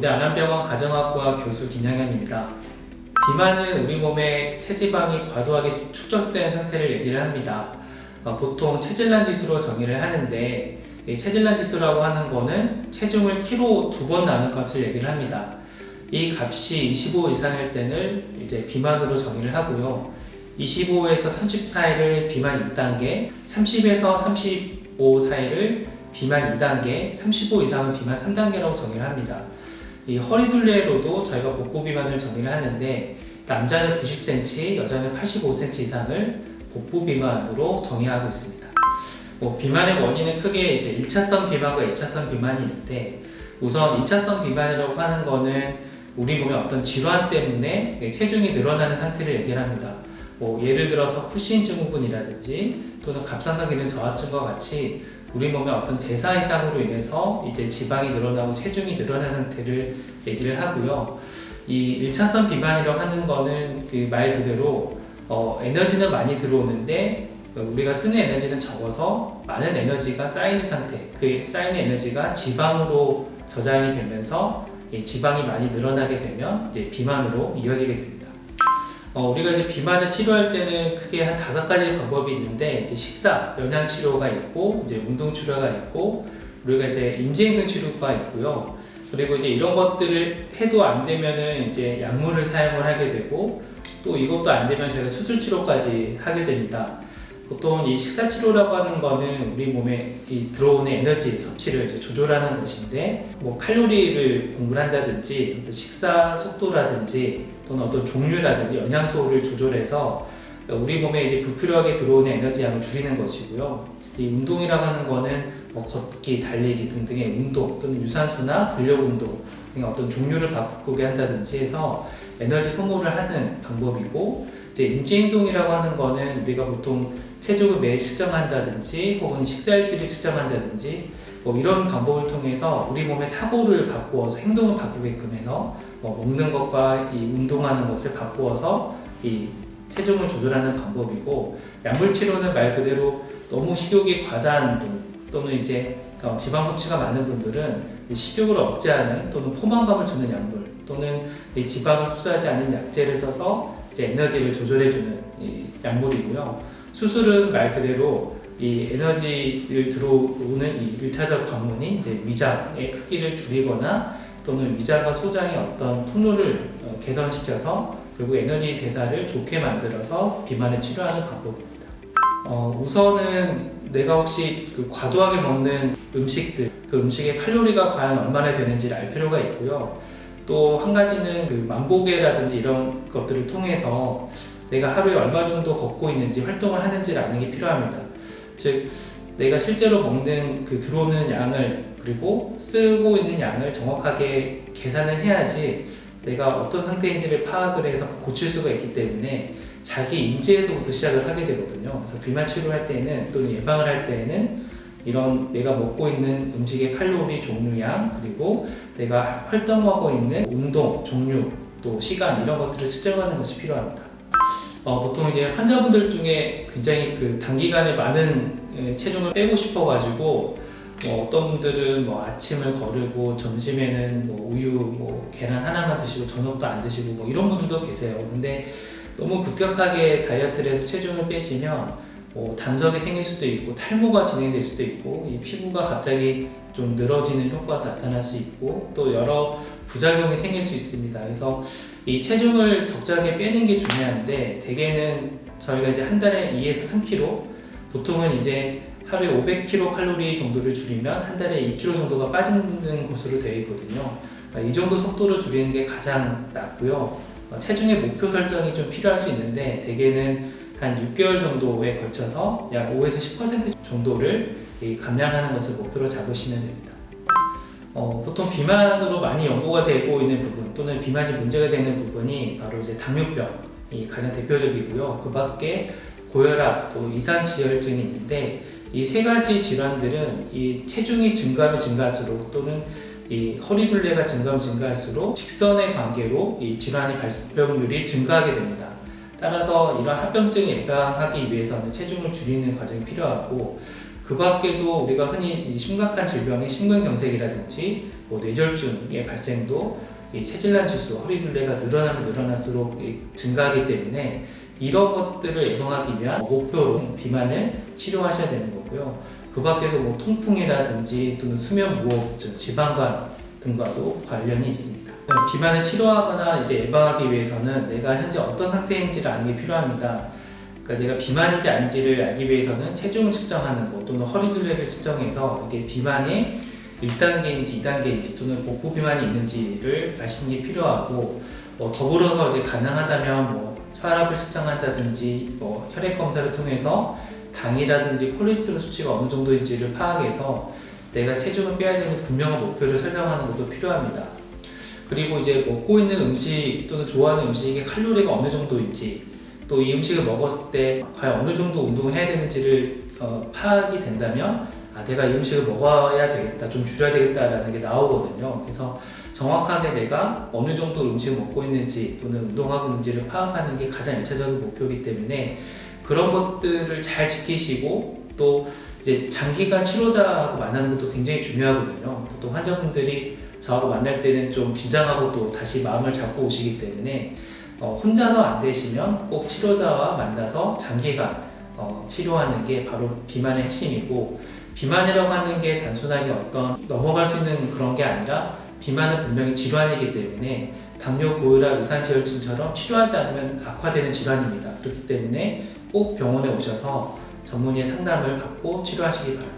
부대 안암병원 가정학과 교수 김양현입니다. 비만은 우리 몸에 체지방이 과도하게 축적된 상태를 얘기를 합니다. 보통 체질란 지수로 정의를 하는데, 이 체질란 지수라고 하는 거는 체중을 키로 2번 나눈 값을 얘기를 합니다. 이 값이 25 이상일 때는 이제 비만으로 정의를 하고요. 25에서 30 사이를 비만 1단계, 30에서 35 사이를 비만 2단계, 35 이상은 비만 3단계라고 정의를 합니다. 이 허리둘레로도 저희가 복부 비만을 정의를 하는데, 남자는 90cm, 여자는 85cm 이상을 복부 비만으로 정의하고 있습니다. 비만의 원인은 크게 이제 1차성 비만과 2차성 비만이 있는데, 우선 2차성 비만이라고 하는 거는 우리 몸의 어떤 질환 때문에 체중이 늘어나는 상태를 얘기를 합니다. 예를 들어서 쿠신 증후군이라든지 또는 갑상선 기능 저하증과 같이 우리 몸의 어떤 대사 이상으로 인해서 이제 지방이 늘어나고 체중이 늘어난 상태를 얘기를 하고요. 이 1차선 비만이라고 하는 거는 그 말 그대로 에너지는 많이 들어오는데 우리가 쓰는 에너지는 적어서 많은 에너지가 쌓이는 상태, 그 쌓이는 에너지가 지방으로 저장이 되면서 지방이 많이 늘어나게 되면 이제 비만으로 이어지게 됩니다. 우리가 이제 비만을 치료할 때는 크게 한 5가지 방법이 있는데, 이제 식사, 영양 치료가 있고, 이제 운동 치료가 있고, 우리가 이제 인지행동 치료가 있고요. 그리고 이제 이런 것들을 해도 안 되면은 이제 약물을 사용을 하게 되고, 또 이것도 안 되면 저희가 수술 치료까지 하게 됩니다. 보통 이 식사 치료라고 하는 거는 우리 몸에 들어오는 에너지 섭취를 이제 조절하는 것인데, 칼로리를 공부한다든지 식사 속도라든지 또는 어떤 종류라든지 영양소를 조절해서 우리 몸에 이제 불필요하게 들어오는 에너지 양을 줄이는 것이고요. 이 운동이라고 하는 거는 걷기, 달리기 등등의 운동 또는 유산소나 근력 운동 등의 어떤 종류를 바꾸게 한다든지 해서 에너지 소모를 하는 방법이고, 이제 인지행동이라고 하는 거는 우리가 보통 체중을 매일 측정한다든지 혹은 식사일지를 측정한다든지 이런 방법을 통해서 우리 몸의 사고를 바꾸어서 행동을 바꾸게끔 해서 먹는 것과 이 운동하는 것을 바꾸어서 이 체중을 조절하는 방법이고, 약물 치료는 말 그대로 너무 식욕이 과다한 분 또는 이제 지방 섭취가 많은 분들은 식욕을 억제하는 또는 포만감을 주는 약물 또는 이 지방을 흡수하지 않는 약제를 써서 이제 에너지를 조절해주는 이 약물이고요. 수술은 말 그대로 이 에너지를 들어오는 이 1차적 관문인 이제 위장의 크기를 줄이거나 또는 위장과 소장의 어떤 통로를 개선시켜서 결국 에너지 대사를 좋게 만들어서 비만을 치료하는 방법입니다. 우선은 내가 혹시 과도하게 먹는 음식들, 그 음식의 칼로리가 과연 얼마나 되는지를 알 필요가 있고요. 또 한 가지는 만보계라든지 이런 것들을 통해서 내가 하루에 얼마 정도 걷고 있는지 활동을 하는지를 아는 게 필요합니다. 즉 내가 실제로 먹는 들어오는 양을 그리고 쓰고 있는 양을 정확하게 계산을 해야지 내가 어떤 상태인지를 파악을 해서 고칠 수가 있기 때문에 자기 인지에서부터 시작을 하게 되거든요. 그래서 비만 치료할 때는 또는 예방을 할 때는 이런 내가 먹고 있는 음식의 칼로리 종류양 그리고 내가 활동하고 있는 운동 종류 또 시간 이런 것들을 측정하는 것이 필요합니다. 보통 이제 환자분들 중에 굉장히 단기간에 많은 체중을 빼고 싶어 가지고 어떤 분들은 아침을 거르고 점심에는 우유 계란 하나만 드시고 저녁도 안 드시고 이런 분들도 계세요. 근데 너무 급격하게 다이어트를 해서 체중을 빼시면 담석이 생길 수도 있고 탈모가 진행될 수도 있고 이 피부가 갑자기 좀 늘어지는 효과가 나타날 수 있고 또 여러 부작용이 생길 수 있습니다. 그래서 이 체중을 적절하게 빼는 게 중요한데, 대개는 저희가 이제 한 달에 2에서 3kg, 보통은 이제 하루에 500kcal 정도를 줄이면 한 달에 2kg 정도가 빠지는 것으로 되어 있거든요. 이 정도 속도를 줄이는 게 가장 낫고요. 체중의 목표 설정이 좀 필요할 수 있는데, 대개는 한 6개월 정도에 걸쳐서 약 5에서 10% 정도를 감량하는 것을 목표로 잡으시면 됩니다. 보통 비만으로 많이 연구가 되고 있는 부분 또는 비만이 문제가 되는 부분이 바로 이제 당뇨병이 가장 대표적이고요. 그 밖에 고혈압 또 이산지혈증이 있는데, 이 세 가지 질환들은 이 체중이 증가하면 증가할수록 또는 이 허리둘레가 증가하면 증가할수록 직선의 관계로 이 질환의 발병률이 증가하게 됩니다. 따라서 이러한 합병증을 예방하기 위해서는 체중을 줄이는 과정이 필요하고, 그 그 밖에도 우리가 흔히 이 심각한 질병인 심근경색이라든지 뇌졸중의 발생도 이 체질난 지수, 허리둘레가 늘어나면 늘어날수록 증가하기 때문에 이런 것들을 예방하기 위한 목표로 비만을 치료하셔야 되는 거고요. 그 밖에도 통풍이라든지 또는 수면무호흡증, 지방간 등과도 관련이 있습니다. 비만을 치료하거나 예방하기 위해서는 내가 현재 어떤 상태인지를 아는 게 필요합니다. 그러니까 내가 비만인지 아닌지를 알기 위해서는 체중을 측정하는 것 또는 허리둘레를 측정해서 이게 비만의 1단계인지 2단계인지 또는 복부 비만이 있는지를 아시는 게 필요하고 더불어서 가능하다면 혈압을 측정한다든지 혈액 검사를 통해서 당이라든지 콜레스테롤 수치가 어느 정도인지를 파악해서 내가 체중을 빼야 되는 분명한 목표를 설정하는 것도 필요합니다. 그리고 먹고 있는 음식 또는 좋아하는 음식의 칼로리가 어느 정도인지 또 이 음식을 먹었을 때 과연 어느 정도 운동을 해야 되는지를 파악이 된다면 내가 이 음식을 먹어야 되겠다, 좀 줄여야 되겠다라는 게 나오거든요. 그래서 정확하게 내가 어느 정도 음식을 먹고 있는지 또는 운동하고 있는지를 파악하는 게 가장 1차적인 목표이기 때문에 그런 것들을 잘 지키시고 또 장기간 치료자하고 만나는 것도 굉장히 중요하거든요. 보통 환자분들이 저하고 만날 때는 좀 긴장하고 또 다시 마음을 잡고 오시기 때문에 혼자서 안 되시면 꼭 치료자와 만나서 장기간 치료하는 게 바로 비만의 핵심이고, 비만이라고 하는 게 단순하게 어떤 넘어갈 수 있는 그런 게 아니라 비만은 분명히 질환이기 때문에 당뇨, 고혈압, 위산저혈증처럼 치료하지 않으면 악화되는 질환입니다. 그렇기 때문에 꼭 병원에 오셔서 전문의의 상담을 받고 치료하시기 바랍니다.